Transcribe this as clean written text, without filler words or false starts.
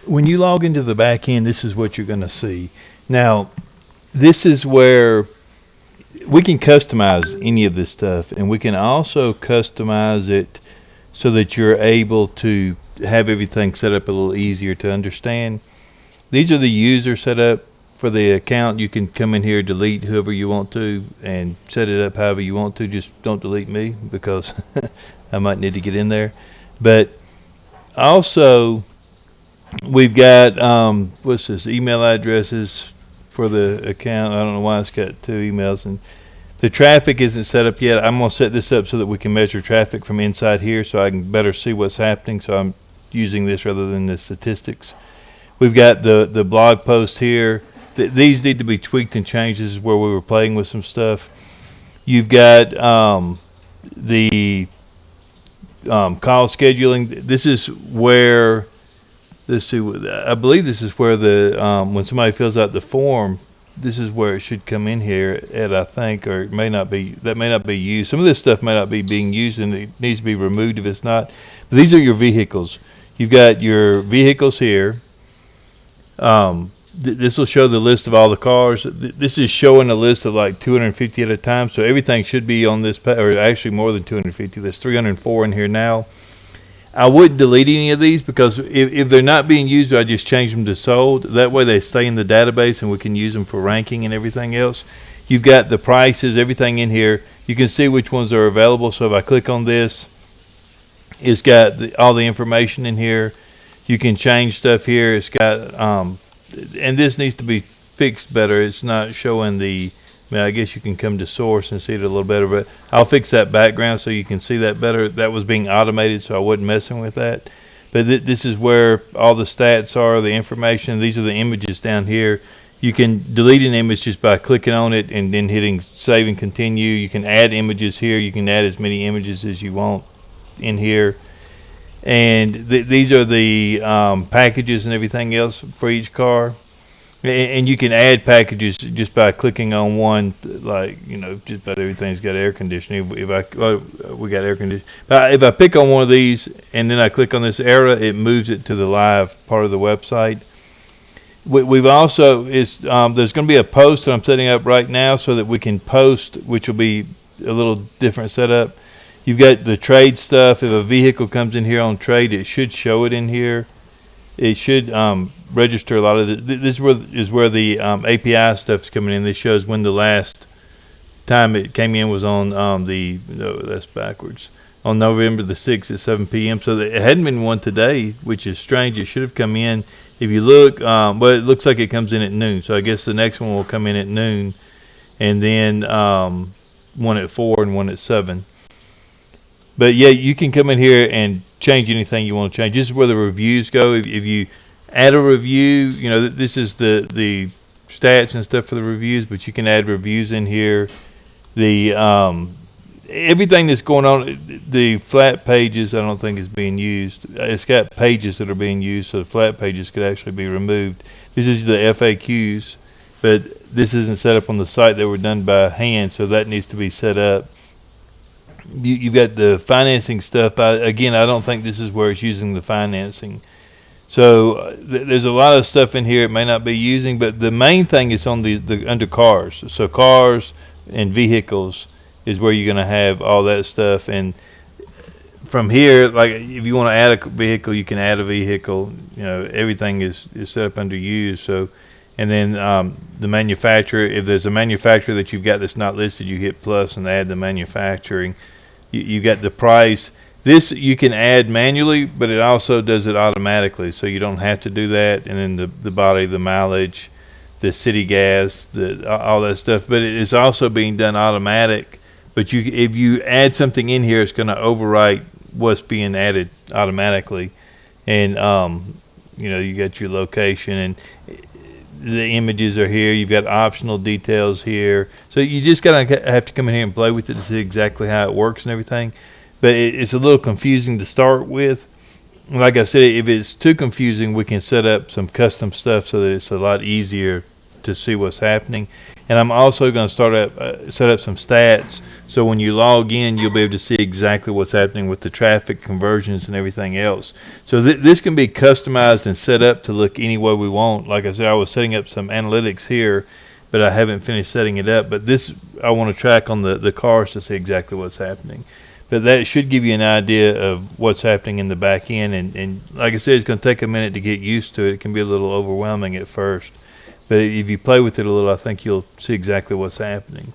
when you log into the back end, this is what you're going to see. Now, this is where we can customize any of this stuff, and we can also customize it so that you're able to have everything set up a little easier to understand. These are the user setup for the account. You can come in here, delete whoever you want to, and set it up however you want to. Just don't delete me because I might need to get in there. But also, we've got what's this? Email addresses for the account. I don't know why it's got two emails, and the traffic isn't set up yet. I'm gonna set this up so that we can measure traffic from inside here, so I can better see what's happening. So I'm using this rather than the statistics. We've got the blog post here. These need to be tweaked and changed. This is where we were playing with some stuff. You've got the call scheduling. This is where, let's see, I believe this is where the when somebody fills out the form, this is where it should come in here at, I think, or it may not be. That may not be used. Some of this stuff may not be being used, and it needs to be removed if it's not. But these are your vehicles. You've got your vehicles here. This will show the list of all the cars. This is showing a list of like 250 at a time, so everything should be on this, or actually more than 250. There's 304 in here now. I wouldn't delete any of these because if they're not being used, I just change them to sold. That way they stay in the database and we can use them for ranking and everything else. You've got the prices, everything in here. You can see which ones are available. So if I click on this, it's got all the information in here. You can change stuff here. It's got, and this needs to be fixed better. It's not showing the, I guess you can come to source and see it a little better, but I'll fix that background so you can see that better. That was being automated, so I wasn't messing with that. But this is where all the stats are, the information. These are the images down here. You can delete an image just by clicking on it and then hitting save and continue. You can add images here. You can add as many images as you want in here. And these are the packages and everything else for each car. And you can add packages just by clicking on one, like, just about everything's got air conditioning. We got air conditioning. But if I pick on one of these and then I click on this arrow, it moves it to the live part of the website. We've also, there's going to be a post that I'm setting up right now so that we can post, which will be a little different setup. You've got the trade stuff. If a vehicle comes in here on trade, it should show it in here. It should register a lot of this is where the API stuff's coming in. This shows when the last time it came in was on no, that's backwards. On November the 6th at 7 p.m. So it hadn't been one today, which is strange. It should have come in. If you look, but it looks like it comes in at noon. So I guess the next one will come in at noon, and then one at 4 and one at 7. But yeah, you can come in here and change anything you want to change. This is where the reviews go. If you add a review, this is the stats and stuff for the reviews, but you can add reviews in here. The everything that's going on, the flat pages, I don't think is being used. It's got pages that are being used, so the flat pages could actually be removed. This is the FAQs, but this isn't set up on the site. They were done by hand, so that needs to be set up. You've got the financing stuff. Again, I don't think this is where it's using the financing. So there's a lot of stuff in here it may not be using, but the main thing is on the under cars. So cars and vehicles is where you're going to have all that stuff. And from here, like if you want to add a vehicle, you can add a vehicle. Everything is set up under use. So, and then the manufacturer, if there's a manufacturer that you've got that's not listed, you hit plus and add the manufacturing. You got the price. This you can add manually, but it also does it automatically, so you don't have to do that. And then the body, the mileage, the city gas, all that stuff. But it is also being done automatic. But if you add something in here, it's going to overwrite what's being added automatically. And you got your location and the images are here. You've got optional details here. So you just gotta have to come in here and play with it to see exactly how it works and everything. But it's a little confusing to start with. Like I said, if it's too confusing, we can set up some custom stuff so that it's a lot easier to see what's happening. And I'm also going to set up some stats, so when you log in, you'll be able to see exactly what's happening with the traffic conversions and everything else. So this can be customized and set up to look any way we want. Like I said, I was setting up some analytics here, but I haven't finished setting it up. But this, I want to track on the cars to see exactly what's happening. But that should give you an idea of what's happening in the back end. And like I said, it's going to take a minute to get used to it. It can be a little overwhelming at first. But if you play with it a little, I think you'll see exactly what's happening.